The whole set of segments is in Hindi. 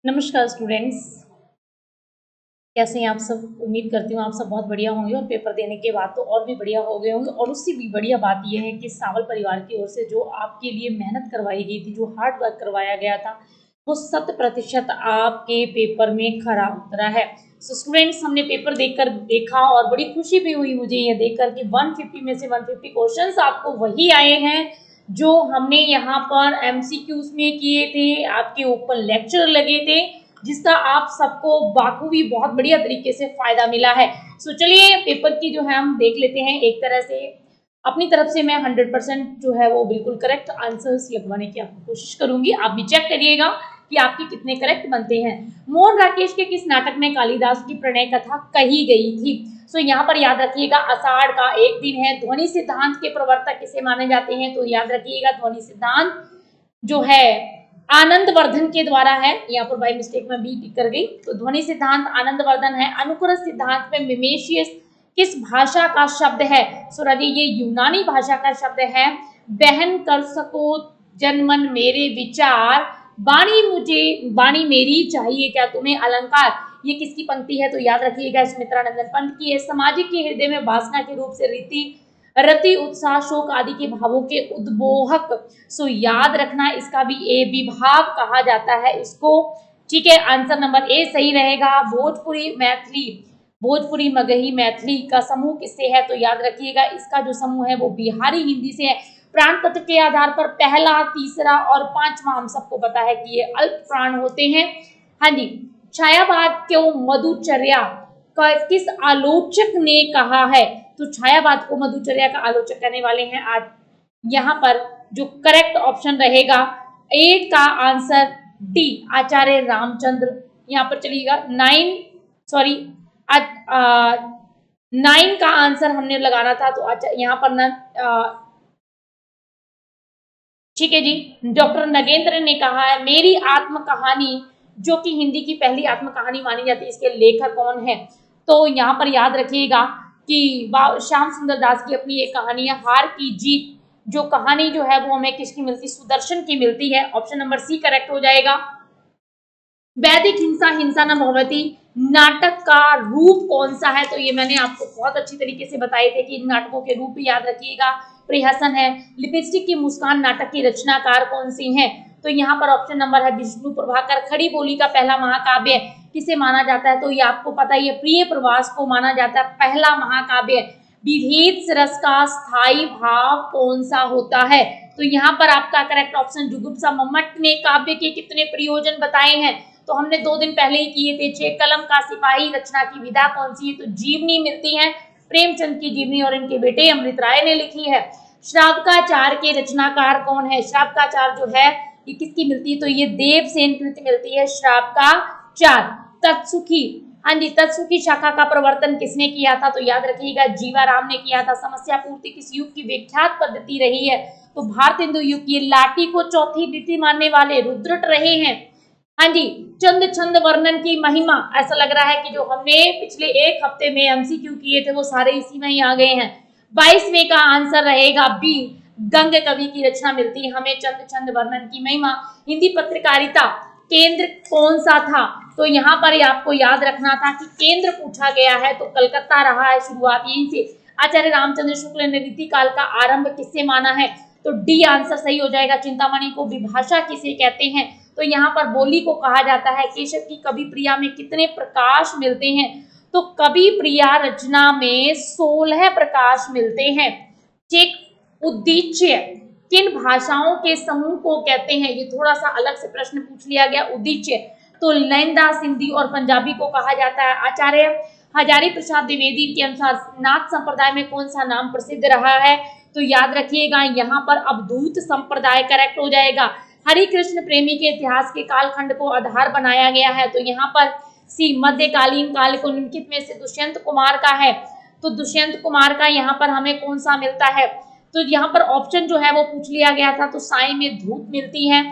नमस्कार स्टूडेंट्स, कैसे हैं आप सब। उम्मीद करती हूँ आप सब बहुत बढ़िया होंगे और पेपर देने के बाद तो और भी बढ़िया हो गए होंगे। और उससे भी बढ़िया बात यह है कि सावल परिवार की ओर से जो आपके लिए मेहनत करवाई गई थी, जो हार्ड वर्क करवाया गया था, वो 100% आपके पेपर में खरा उतरा है। सो स्टूडेंट्स, हमने पेपर देखा और बड़ी खुशी भी हुई मुझे ये देखकर कि 150 में से 150 क्वेश्चंस आपको वही आए हैं जो हमने यहाँ पर एमसीक्यूज में किए थे, आपके ओपन लेक्चर लगे थे, जिसका आप सबको बाखूबी बहुत बढ़िया तरीके से फायदा मिला है। सो चलिए पेपर की जो है हम देख लेते हैं। एक तरह से अपनी तरफ से मैं 100% जो है वो बिल्कुल करेक्ट आंसर्स लगवाने की आपको कोशिश करूंगी। आप भी चेक करिएगा कि आपके कितने करेक्ट बनते हैं। मोहन राकेश के किस नाटक में कालिदास की प्रणय कथा कही गई थी? सो यहाँ पर याद रखिएगा, आषाढ़ का एक दिन है। ध्वनि सिद्धांत के प्रवर्तक किसे माने जाते हैं? तो याद रखिएगा, ध्वनि सिद्धांत जो है आनंदवर्धन के द्वारा है। यहाँ पर बाय मिस्टेक में बी टिक कर गई, तो ध्वनि सिद्धांत आनंदवर्धन है। अनुकरण सिद्धांत में मिमेसियस किस भाषा का शब्द है? सो राजी, ये यूनानी भाषा का शब्द है। बहन कर सको जनमन मेरे विचार, बाणी मेरी चाहिए क्या तुम्हें अलंकार, ये किसकी पंक्ति है? तो याद रखिएगा, सुमित्रानंदन पंत की है। सामाजिक के हृदय में वासना के रूप से रति उत्साह शोक आदि के भावों के उद्बोहक। सो याद रखना, इसका भी ए विभाव कहा जाता है इसको। ठीक है, आंसर नंबर ए सही रहेगा। भोजपुरी मगही मैथिली का समूह किससे है? तो याद रखिएगा, इसका जो समूह है वो बिहारी हिंदी से है। प्राण तत्व के आधार पर पहला, तीसरा और पांचवा हम सबको पता है कि ये अल्प प्राण होते हैं। हाँ जी, छायावाद क्यों मधुचर्या का किस आलोचक ने कहा है? तो छायावाद को मधुचर्या का आलोचक कहने वाले हैं आज। यहाँ पर जो करेक्ट ऑप्शन रहेगा 8 का आंसर डी, आचार्य रामचंद्र। यहाँ पर चलिएगा 9 का आंसर हमने लगाना था, तो यहाँ पर ठीक है जी। डॉक्टर नगेंद्र ने कहा है मेरी आत्म कहानी, जो कि हिंदी की पहली आत्म कहानी मानी जाती है, इसके लेखक कौन है? तो यहाँ पर याद रखिएगा कि श्याम सुंदर दास की अपनी एक कहानी है हार की जीत। जो कहानी जो है वो हमें किसकी मिलती? सुदर्शन की मिलती है। ऑप्शन नंबर सी करेक्ट हो जाएगा। वैदिक हिंसा हिंसा न भवती नाटक का रूप कौन सा है? तो ये मैंने आपको बहुत अच्छी तरीके से बताए थे कि इन नाटकों के रूप भी याद रखिएगा। प्रहसन है। लिपस्टिक की मुस्कान नाटक की रचनाकार कौन सी हैं? तो यहाँ पर ऑप्शन नंबर है विष्णु प्रभाकर। खड़ी बोली का पहला महाकाव्य किसे माना जाता है? तो ये आपको पता ही है, प्रिय प्रवास को माना जाता है पहला महाकाव्य। विभेद रस का स्थायी भाव कौन सा होता है? तो यहाँ पर आपका करेक्ट ऑप्शन जुगुप्सा। मम्मट ने काव्य के कितने प्रयोजन बताए हैं? तो हमने 2 दिन पहले ही किए थे। 6 कलम का सिपाही रचना की विधा कौन सी है? तो जीवनी मिलती है, प्रेमचंद की जीवनी और इनके बेटे अमृत राय ने लिखी है। श्रावकाचार के रचनाकार कौन है? श्रावकाचार जो है ये किसकी मिलती है? तो ये देवसेन कृति मिलती है श्रावकाचार। तत्सुखी, हाँ जी, तत्सुखी शाखा का प्रवर्तन किसने किया था? तो याद रखिएगा जीवाराम ने किया था। समस्या पूर्ति किस युग की विख्यात पद्धति रही है? तो भारतेंदु युग की। लाठी को चौथी विधि मानने वाले रुद्रट रहे हैं। हाँ जी, चंद छंद वर्णन की महिमा। ऐसा लग रहा है कि जो हमने पिछले एक हफ्ते में एमसीक्यू किए थे वो सारे इसी में ही आ गए हैं। 22वें का आंसर रहेगा बी, गंग कवि की रचना मिलती है हमें चंद छंद वर्णन की महिमा। हिंदी पत्रकारिता केंद्र कौन सा था? तो यहाँ पर आपको याद रखना था कि केंद्र पूछा गया है तो कलकत्ता रहा है शुरुआत यहीं से। आचार्य रामचंद्र शुक्ल ने रीतिकाल का आरंभ किससे माना है? तो डी आंसर सही हो जाएगा। चिंतामणि को विभाषा किसे कहते हैं? तो यहाँ पर बोली को कहा जाता है। केशव की कवि प्रिया में कितने प्रकाश मिलते हैं? तो कवि प्रिया रचना में 16 प्रकाश मिलते हैं। ठीक। उद्दीच्य किन भाषाओं के समूह को कहते हैं? ये थोड़ा सा अलग से प्रश्न पूछ लिया गया। उद्दीच्य तो लैंदा, सिंधी और पंजाबी को कहा जाता है। आचार्य हजारी प्रसाद द्विवेदी के अनुसार नाथ संप्रदाय में कौन सा नाम प्रसिद्ध रहा है? तो याद रखिएगा, यहाँ पर अवधूत संप्रदाय करेक्ट हो जाएगा। हरि कृष्ण प्रेमी के इतिहास के कालखंड को आधार बनाया गया है। तो यहाँ पर सी, मध्यकालीन काल को निम्नलिखित में से दुष्यंत कुमार का है। तो दुष्यंत कुमार का यहाँ पर हमें कौन सा मिलता है? तो यहाँ पर ऑप्शन जो है वो पूछ लिया गया था, तो साई में धूप मिलती है।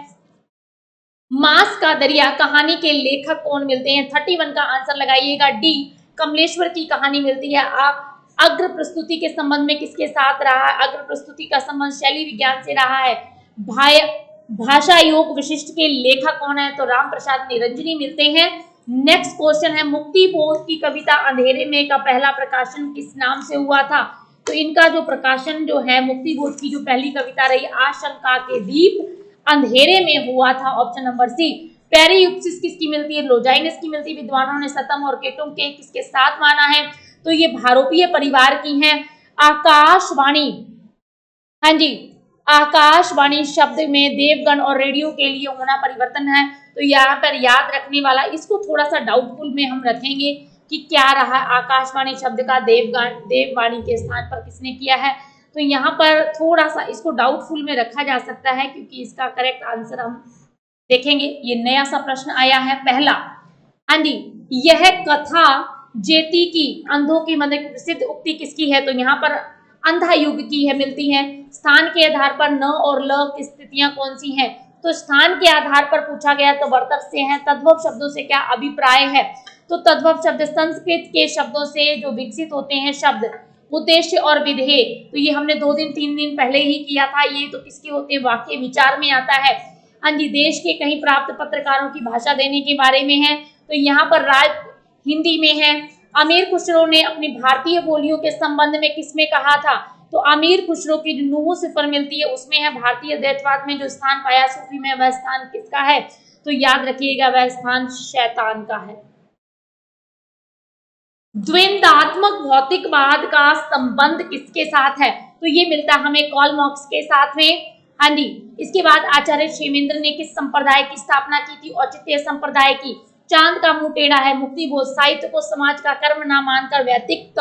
मास का दरिया कहानी के लेखक कौन मिलते हैं? 31 का आंसर लगाइएगा डी, कमलेश्वर की कहानी मिलती है। आप अग्र प्रस्तुति के संबंध में किसके साथ रहा है? अग्र प्रस्तुति का संबंध शैली विज्ञान से रहा है। भाषा योग विशिष्ट के लेखक कौन है? तो राम प्रसाद निरंजनी मिलते हैं। नेक्स्ट क्वेश्चन है, मुक्ति बोध की कविता अंधेरे में का पहला प्रकाशन किस नाम से हुआ था? तो इनका जो प्रकाशन जो है मुक्ति बोध की जो पहली कविता रही, आशंका के दीप अंधेरे में हुआ था, ऑप्शन नंबर सी। पेरियुप्सिस किसकी मिलती है? लोजाइनस की मिलती है। विद्वानों ने सतम और केटुम के किसके साथ माना है? तो ये भारोपीय परिवार की हैं। आकाशवाणी, हाँ जी, आकाशवाणी शब्द में देवगण और रेडियो के लिए होना परिवर्तन है। तो यहाँ पर याद रखने वाला, इसको थोड़ा सा डाउटफुल में हम रखेंगे कि क्या रहा आकाशवाणी शब्द का देवगण देववाणी के स्थान पर किसने किया है। तो यहाँ पर थोड़ा सा इसको डाउटफुल में रखा जा सकता है, क्योंकि इसका करेक्ट आंसर हम देखेंगे। ये नया सा प्रश्न आया है पहला। हाँ जी, यह कथा जेती की अंधों की मतलब प्रसिद्ध उक्ति किसकी है? तो यहाँ पर अंधा युग की है मिलती है। स्थान के आधार पर न और ल की स्थितियां कौन सी हैं? तो स्थान के आधार पर पूछा गया तो वर्तक से है। तद्भव शब्दों से क्या अभिप्राय है? तो तद्भव शब्द संस्कृत के शब्दों से जो विकसित होते हैं शब्द, उद्देश्य और विधेय। तो ये हमने 2 दिन 3 दिन पहले ही किया था। ये तो किसके होते हैं? वाक्य विचार में आता है। हाँ जी, देश के कहीं प्राप्त पत्रकारों की भाषा देने के बारे में है। तो यहाँ पर राज हिंदी में है। अमीर खुसरो ने अपनी भारतीय बोलियों के संबंध में किसमें कहा था? तो अमीर खुसरो की जो नुहू सिफर मिलती है उसमें है भारतीय द्वैतवाद में जो स्थान पाया सूफी में, वह स्थान किसका है? तो याद रखिएगा, वह स्थान शैतान का है। द्वंद्वात्मक भौतिकवाद का संबंध किसके साथ है? तो ये मिलता हमें कार्ल मार्क्स के साथ में। हाँ जी, इसके बाद आचार्य क्षेमेंद्र ने किस संप्रदाय की स्थापना की थी? औचित्य संप्रदाय की। चांद का मुंह टेढ़ा है, मुक्ति बोध। साहित्य को समाज का कर्म ना मानकर व्यतिरिक्त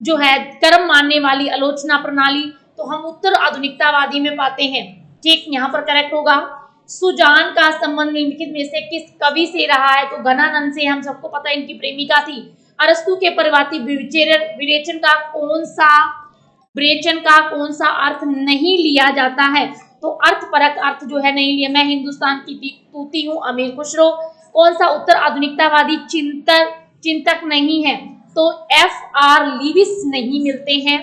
जो है कर्म मानने वाली आलोचना प्रणाली, तो हम उत्तर आधुनिकतावादी में पाते हैं। ठीक, यहाँ पर करेक्ट होगा। सुजान का संबंध निम्नलिखित में से किस कवि से रहा है? तो घनानंद से। हम सबको पता है इनकी प्रेमिका थी। अरस्तु के परिवाती विवेचन का कौन सा अर्थ नहीं लिया जाता है? तो अर्थपरक अर्थ जो है नहीं लिया। मैं हिंदुस्तान की तूती हूँ, अमीर खुसरो। कौन सा उत्तर आधुनिकतावादी चिंतक नहीं है? तो F.R. लीविस नहीं मिलते हैं।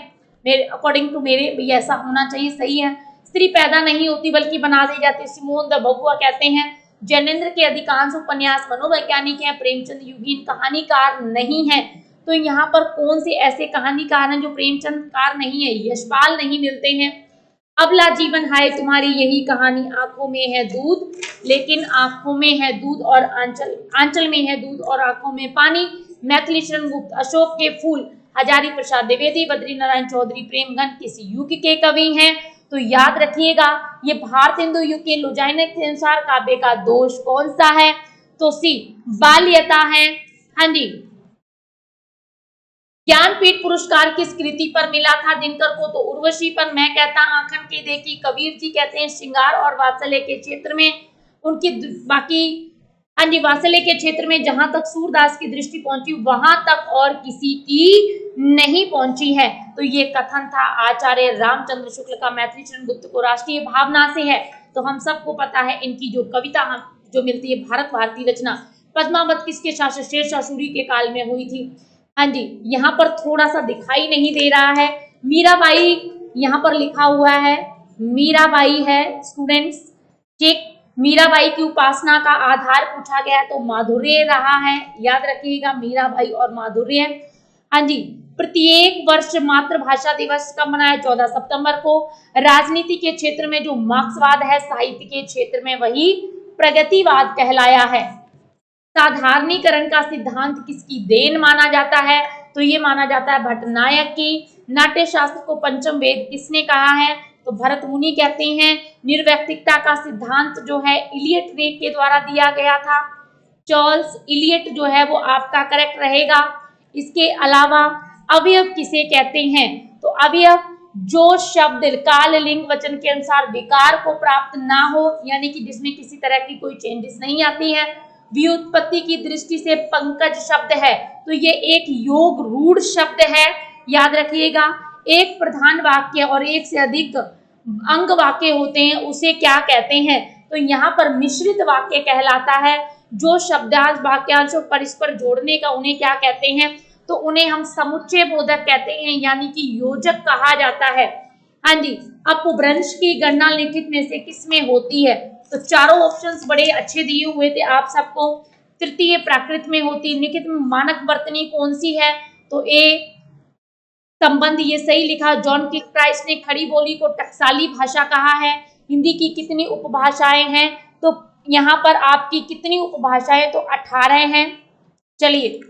मेरे अकॉर्डिंग टू मेरे भी ऐसा होना चाहिए, सही है। स्त्री पैदा नहीं होती बल्कि बना दी जाती, सिमोन द बगुआ कहते हैं। जैनेन्द्र के अधिकांश उपन्यास मनोवैज्ञानिक हैं। प्रेमचंद युगीन कहानीकार नहीं है। तो यहाँ पर कौन से ऐसे कहानीकार हैं जो प्रेमचंद कार नहीं है? यशपाल नहीं मिलते हैं। अबला जीवन हाय तुम्हारी यही कहानी, आंखों में है दूध लेकिन आंखों में है दूध और आंचल में है दूध और आंखों में पानी। मैथिली शरण गुप्त। अशोक के फूल हजारी प्रसाद द्विवेदी। बद्री नारायण चौधरी प्रेमगन किस युग के कवि हैं? तो याद रखिएगा, ये भारत हिंदू युग के लोजाइनस के अनुसार काव्य का दोष कौन सा है? तो सी बाल्यता है। हाँ जी, ज्ञानपीठ पुरस्कार किस कृति पर मिला था दिनकर को? तो उर्वशी पर। मैं कहता आंखन की देखी, कबीर जी कहते हैं श्रृंगार और वात्सल्य के क्षेत्र में उनकी बाकी। हाँ जी, वात्सल्य के क्षेत्र में जहां तक सूरदास की दृष्टि पहुंची वहां तक और किसी की नहीं पहुंची है। तो ये कथन था आचार्य रामचंद्र शुक्ल का। मैथिली शरण गुप्त को राष्ट्रीय भावना से है। तो हम सबको पता है इनकी जो कविता जो मिलती है भारत भारती रचना। पद्मावत किसके शासक? शेरशाह सूरी के काल में हुई थी। हाँ जी, यहाँ पर थोड़ा सा दिखाई नहीं दे रहा है। मीराबाई यहाँ पर लिखा हुआ है, मीराबाई है स्टूडेंट्स। ठीक, मीराबाई की उपासना का आधार पूछा गया तो माधुर्य रहा है। याद रखिएगा, मीराबाई और माधुर्य। हाँ जी, प्रत्येक वर्ष मातृभाषा दिवस कब मनाया? 14 सितंबर को। राजनीति के क्षेत्र में जो मार्क्सवाद है, साहित्य के क्षेत्र में वही प्रगतिवाद कहलाया है। साधारणीकरण का सिद्धांत किसकी देन माना जाता है? तो ये माना जाता है भट्टनायक की। नाट्य शास्त्र को पंचम वेद किसने कहा है? तो भरत मुनि कहते हैं। निर्वैयक्तिकता का सिद्धांत जो है इलियट ने के द्वारा दिया गया था। चार्ल्स इलियट जो है वो आपका करेक्ट रहेगा। इसके अलावा अवयव किसे कहते हैं? तो अवयव जो शब्द काल लिंग वचन के अनुसार विकार को प्राप्त ना हो, यानी कि जिसमें किसी तरह की कोई चेंजेस नहीं आती है। व्युत्पत्ति की दृष्टि से पंकज शब्द है तो ये एक योग रूढ़ शब्द है। याद रखिएगा, एक प्रधान वाक्य और एक से अधिक अंग वाक्य होते हैं उसे क्या कहते हैं? तो यहाँ पर मिश्रित वाक्य कहलाता है। जो शब्दांश वाक्यांशों परस्पर जोड़ने का उन्हें क्या कहते हैं? तो उन्हें हम समुच्चय बोधक कहते हैं, यानी कि योजक कहा जाता है। हाँ जी, अपभ्रंश की गणना लिखित में से किसमें होती है? तो चारों ऑप्शंस बड़े अच्छे दिए हुए थे आप सबको। तृतीय प्राकृत में होती, लिखित में मानक वर्तनी कौन सी है, तो ए संबंध, ये सही लिखा। जॉन किंग प्राइस ने खड़ी बोली को टकसाली भाषा कहा है। हिंदी की कितनी उपभाषाएं हैं, तो यहाँ पर आपकी कितनी उपभाषाएं, तो 18 हैं। चलिए,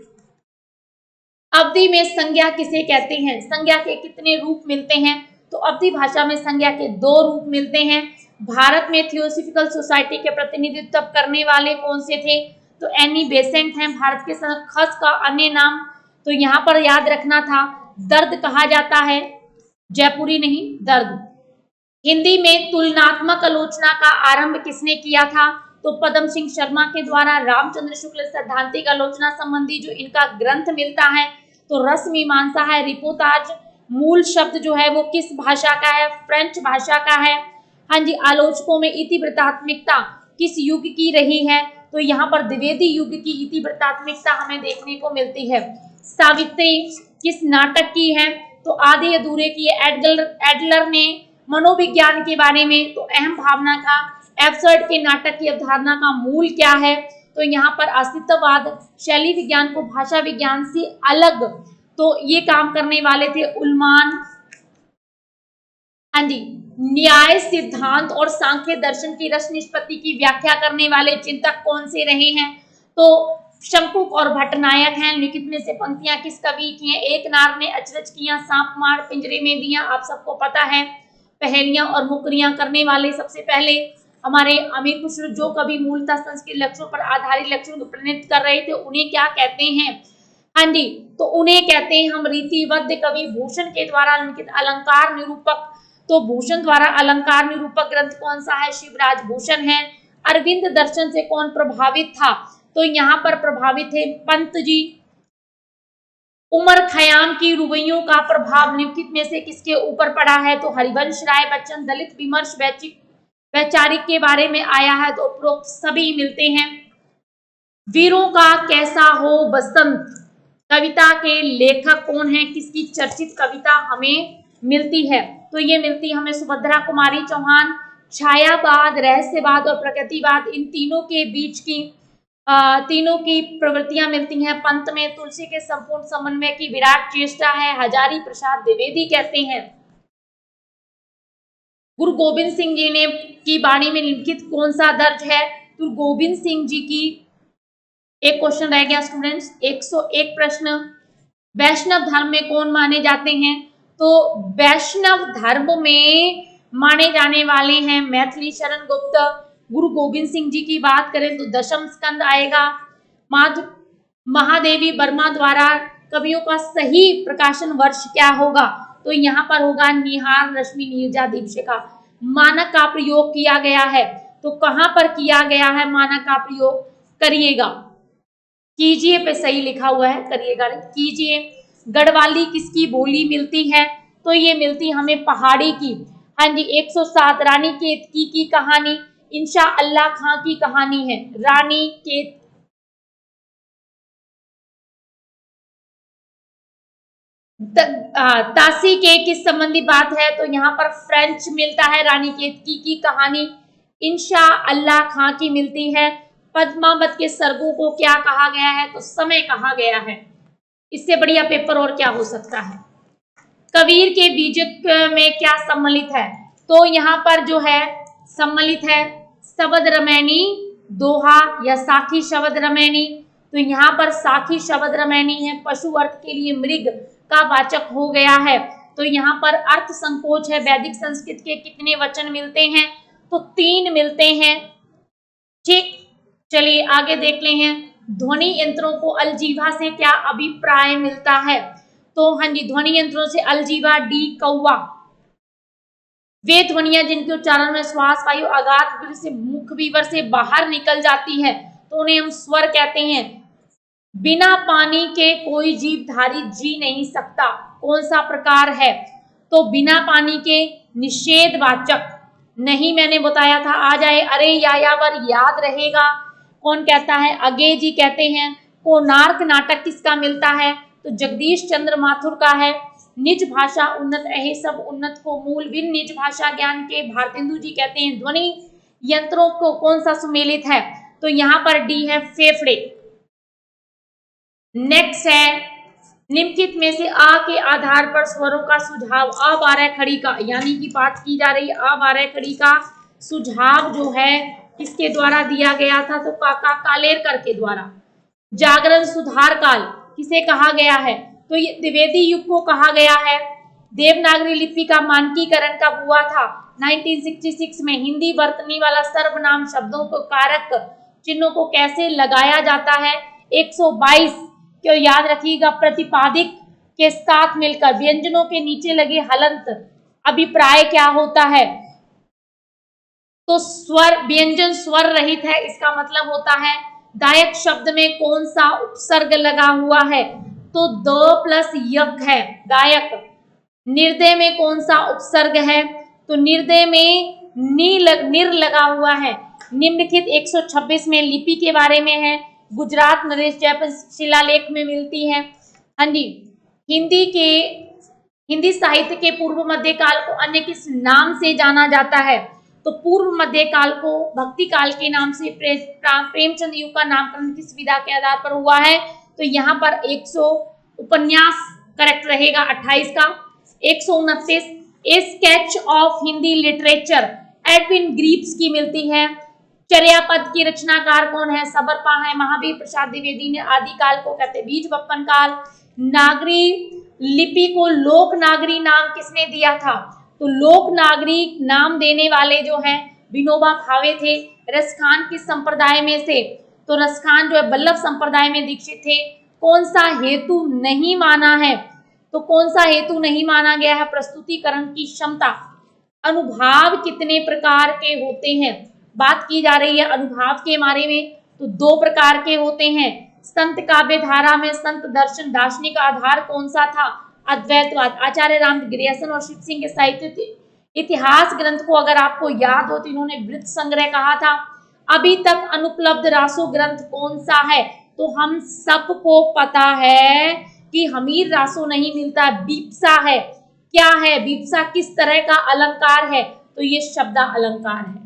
अवधि में संज्ञा किसे कहते हैं, संज्ञा के कितने रूप मिलते हैं, तो अवधि भाषा में संज्ञा के 2 रूप मिलते हैं। भारत में थियोसॉफिकल सोसाइटी के प्रतिनिधित्व करने वाले कौन से थे, तो एनी बेसेंट हैं। भारत के खस का अन्य नाम, तो यहाँ पर याद रखना था दर्द कहा जाता है, जयपुरी नहीं दर्द। हिंदी में तुलनात्मक आलोचना का आरंभ किसने किया था, तो पद्म सिंह शर्मा के द्वारा। रामचंद्र शुक्ल सैद्धांतिक आलोचना संबंधी जो इनका ग्रंथ मिलता है, तो रस मीमांसा है। रिपोर्टाज मूल शब्द जो है वो किस भाषा का है, फ्रेंच भाषा का है। हाँ जी, आलोचकों में इतिवृत्तात्मिकता किस युग की रही है, तो यहाँ पर द्विवेदी युग की इतिवृत्तात्मिकता हमें देखने को मिलती है। सावित्री किस नाटक की है, तो आधे अधूरे की। एडलर ने मनोविज्ञान के बारे में, तो अहम भावना का। एब्सर्ड के नाटक की अवधारणा का मूल क्या है, तो यहाँ पर अस्तित्ववाद। शैली विज्ञान को भाषा विज्ञान से अलग, तो ये काम करने वाले थे उल्मान। हाँ जी, न्याय सिद्धांत और सांख्य दर्शन की रस निष्पत्ति की व्याख्या करने वाले चिंतक कौन से रहे हैं, तो शंकुक और भट्टनायक हैं। लिखित में से पंक्तियां किस कवि की हैं, एक नार ने अचरज किया, सांप मार पिंजरे में दिया, आप सबको पता है। पहेलियां और मुकरियां करने वाले सबसे पहले हमारे अमीर खुसरो, जो कवि मूलतः संस्कृत लक्ष्यों पर आधारित लक्ष्यों को प्रणीत कर रहे थे, उन्हें क्या कहते हैं, हाँ जी, तो उन्हें कहते हैं हम रीतिबद्ध कवि। भूषण के द्वारा लिखित अलंकार निरूपक, तो भूषण द्वारा अलंकार निरूपक ग्रंथ कौन सा है, शिवराज भूषण है। अरविंद दर्शन से कौन प्रभावित था, तो यहाँ पर प्रभावित थे पंत जी। उमर खयाम की रुबाइयों का प्रभाव निम्नलिखित में से किसके ऊपर पड़ा है, तो हरिवंश राय बच्चन। दलित विमर्श वैचारिक के बारे में आया है, तो उपरोक्त सभी मिलते हैं। वीरों का कैसा हो बसंत कविता के लेखक कौन है, किसकी चर्चित कविता हमें मिलती है, तो ये मिलती हमें सुभद्रा कुमारी चौहान। छायावाद, रहस्यवाद और प्रकृतिवाद, इन तीनों के बीच की तीनों की प्रवृत्तियां मिलती हैं पंत में। तुलसी के संपूर्ण समन्वय की विराट चेष्टा है, हजारी प्रसाद द्विवेदी कहते हैं। गुरु गोविंद सिंह जी ने की वाणी में लिखित कौन सा दर्ज है, गुरु गोविंद सिंह जी की। एक क्वेश्चन रह गया स्टूडेंट्स, 101 प्रश्न। वैष्णव धर्म में कौन माने जाते हैं, तो वैष्णव धर्म में माने जाने वाले हैं मैथिली शरण गुप्त। गुरु गोविंद सिंह जी की बात करें तो दशम स्कंद आएगा। महादेवी वर्मा द्वारा कवियों का सही प्रकाशन वर्ष क्या होगा, तो यहाँ पर होगा निहार रश्मि नीरजा दीपशिखा। मानक का प्रयोग किया गया है, तो कहाँ पर किया गया है मानक का प्रयोग, करिएगा, कीजिए पे सही लिखा हुआ है, करिएगा कीजिए। गढ़वाली किसकी बोली मिलती है, तो ये मिलती हमें पहाड़ी की। हाँ जी, 107 रानी केतकी की कहानी इंशा अल्लाह खां की कहानी है। रानी केत तासी के किस संबंधी बात है, तो यहाँ पर फ्रेंच मिलता है। रानी केतकी की कहानी इंशा अल्लाह खां की मिलती है। पद्मावत के सर्गों को क्या कहा गया है, तो समय कहा गया है। इससे बढ़िया पेपर और क्या हो सकता है। कबीर के बीजक में क्या सम्मिलित है, तो यहाँ पर जो है सम्मिलित है शब्द रमैनी दोहा या साखी शब्द रमैनी, तो यहाँ पर साखी शब्द रमैनी है। पशु अर्थ के लिए मृग का वाचक हो गया है, तो यहाँ पर अर्थ संकोच है। वैदिक संस्कृत के कितने वचन मिलते हैं, तो 3 मिलते हैं। ठीक, चलिए आगे देख ले हैं। ध्वनि यंत्रों को अलजीवा से क्या अभिप्राय मिलता है, तो हाँ जी, ध्वनि यंत्रों से अलजीवा डी कौवा। वे ध्वनियां जिनके उच्चारण में श्वास वायु आघात से मुख विवर से बाहर निकल जाती है, तो उन्हें हम स्वर कहते हैं। बिना पानी के कोई जीवधारी जी नहीं सकता, कौन सा प्रकार है, तो बिना पानी के निषेधवाचक। नहीं मैंने बताया था, आ जाए अरे यायावर याद रहेगा। कौन कहता है, अगे जी कहते हैं। कोणार्क नाटक किसका मिलता है, तो जगदीश चंद्र माथुर का है। निज भाषा उन्नत अहे सब उन्नत को मूल बिन निज भाषा ज्ञान के भारतेंदु जी कहते हैं। ध्वनि यंत्रों को कौन सा सुमेलित है? तो यहाँ पर डी है फेफड़े। नेक्स्ट है निम्नलिखित में से आ के आधार पर स्वरों का सुझाव। अ बारह खड़ी का, यानी कि बात की जा रही है अ बारह खड़ी का सुझाव जो है किसके द्वारा दिया गया था? तो काका कालेरकर के द्वारा। जागरण सुधार काल किसे कहा गया है? तो ये द्विवेदी युग को कहा गया है। देवनागरी लिपि का मानकीकरण कब हुआ था? 1966 में। हिंदी वर्तनी वाला सर्वनाम शब्दों को कारक चिन्हों को कैसे लगाया जाता है? 122 क्यों याद रखिएगा, प्रतिपादिक के साथ मिलकर व्यंजनों के नीचे लगे हलंत अभिप्राय क्या होता है? तो स्वर व्यंजन स्वर रहित है, इसका मतलब होता है दायक शब्द में कौन सा उपसर्ग लगा हुआ है? तो द प्लस यक है दायक। निर्दय में कौन सा उपसर्ग है? तो निर्दय में निर लगा हुआ है। निम्नलिखित 126 में लिपि के बारे में है। गुजरात नरेश जयपुर शिलालेख में मिलती है। हाँ जी, हिंदी साहित्य के पूर्व मध्य काल को अन्य किस नाम से जाना जाता है? तो पूर्व मध्य काल को भक्ति काल के नाम से, प्रेमचंद युग का नामकरण किस विधा के आधार पर हुआ है? तो यहाँ पर 100 उपन्यास करेक्ट रहेगा 28 का। 129 ए sketch of Hindi literature Edwin Greaves की मिलती है। चर्यापद की रचनाकार कौन है? सबरपा है। महावीर प्रसाद द्विवेदी ने आदिकाल को कहते बीज बप्पन काल। नागरी लिपि को लोक नागरी नाम किसने दिया था? तो लोक नागरी नाम देने वाले जो हैं विनोबा भावे थे। रसखान किस संप्रदाय में से? तो रसखान जो है बल्लभ संप्रदाय में दीक्षित थे। कौन सा हेतु नहीं माना है? तो कौन सा हेतु नहीं माना गया है? प्रस्तुतिकरण की क्षमता। अनुभाव कितने प्रकार के होते हैं? बात की जा रही है अनुभाव के बारे में, तो 2 प्रकार के होते हैं। संत काव्य धारा में संत दर्शन दार्शनिक आधार कौन सा था? अद्वैतवाद। आचार्य राम ग्रियर्सन और शिव सिंह के साहित्य इतिहास ग्रंथ को अगर आपको याद हो तो इन्होंने वृत्त संग्रह कहा था। अभी तक अनुपलब्ध रासो ग्रंथ कौन सा है? तो हम सबको पता है कि हमीर रासो नहीं मिलता, बीपसा है। क्या है बीपसा? किस तरह का अलंकार है? तो ये शब्द अलंकार है।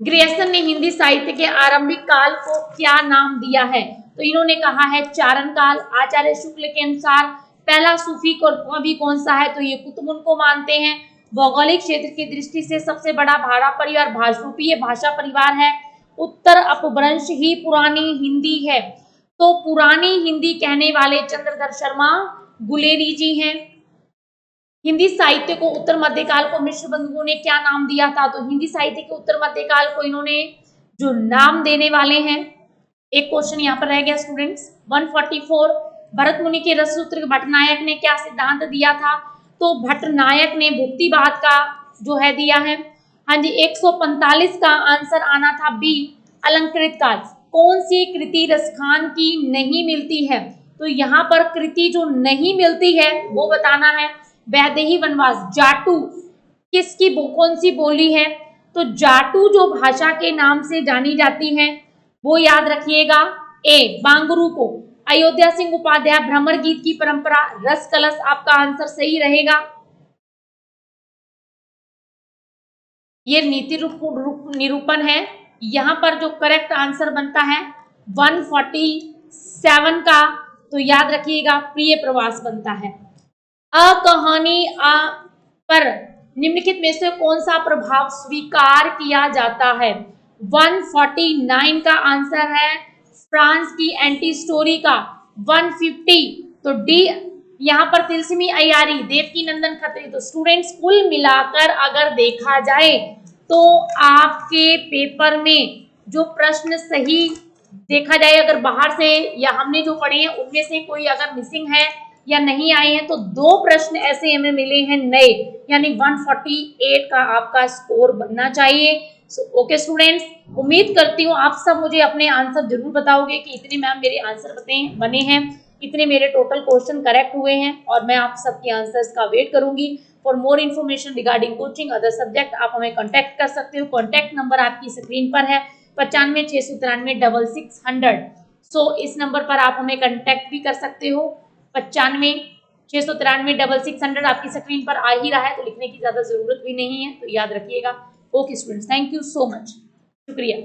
ग्रियर्सन ने हिंदी साहित्य के आरंभिक काल को क्या नाम दिया है? तो इन्होंने कहा है चारण काल। आचार्य शुक्ल के अनुसार पहला सूफी कवि कौन सा है? तो ये कुतुबुन को मानते हैं। भौगोलिक क्षेत्र की दृष्टि से सबसे बड़ा भाषा परिवार भाषरूपीय भाषा परिवार है। उत्तर अपभ्रंश ही पुरानी हिंदी है। तो पुरानी हिंदी कहने वाले चंद्रधर शर्मा गुलेरी जी हैं। हिंदी साहित्य को उत्तर मध्यकाल को मिश्र बंधुओं ने क्या नाम दिया था? तो हिंदी साहित्य के उत्तर मध्यकाल को इन्होंने जो नाम देने वाले हैं, एक क्वेश्चन यहाँ पर रह गया स्टूडेंट्स। 144 भरत मुनि के रससूत्र भट्टनायक ने क्या सिद्धांत दिया था? तो भट्टनायक ने भुक्तिवाद का जो है दिया है। हाँ जी, 145 का आंसर आना था बी अलंकृत काल। कौन सी कृति रसखान की नहीं मिलती है? तो यहाँ पर कृति जो नहीं मिलती है वो बताना है। वैदेही वनवास। जाटू किसकी कौन सी बोली है? तो जाटू जो भाषा के नाम से जानी जाती है वो याद रखिएगा ए बांगरू को। अयोध्या सिंह उपाध्याय भ्रमर गीत की परंपरा। रस कलश आपका आंसर सही रहेगा। ये नीति निरूपण है। यहाँ पर जो करेक्ट आंसर बनता है 147 का, तो याद रखिएगा प्रिय प्रवास बनता है। कहानी पर निम्नलिखित में से कौन सा प्रभाव स्वीकार किया जाता है? 149 का आंसर है फ्रांस की एंटी स्टोरी का। 150 तो डी यहाँ पर तिलस्मी अय्यारी, देवकी नंदन खत्री। तो स्टूडेंट्स कुल मिलाकर अगर देखा जाए तो आपके पेपर में जो प्रश्न सही देखा जाए, अगर बाहर से या हमने जो पढ़े हैं उनमें से कोई अगर मिसिंग है या नहीं आए हैं, तो 2 प्रश्न ऐसे हमें मिले हैं नए, यानी 148 का आपका स्कोर बनना चाहिए। ओके स्टूडेंट्स, उम्मीद करती हूँ आप सब मुझे अपने आंसर जरूर बताओगे कि इतने मैम मेरे आंसर बने हैं, इतने मेरे टोटल क्वेश्चन करेक्ट हुए हैं, और मैं आप सबके आंसर्स का वेट करूंगी। For more information regarding coaching other subject आप हमें कॉन्टैक्ट कर सकते हो। कॉन्टैक्ट नंबर आपकी स्क्रीन पर है 95 693 6600। इस नंबर पर आप हमें कॉन्टैक्ट भी कर सकते हो। 95 693 6600 आपकी स्क्रीन पर आ ही रहा है, तो लिखने की ज्यादा जरूरत भी नहीं है, तो याद रखिएगा। Okay students, thank you so much, शुक्रिया।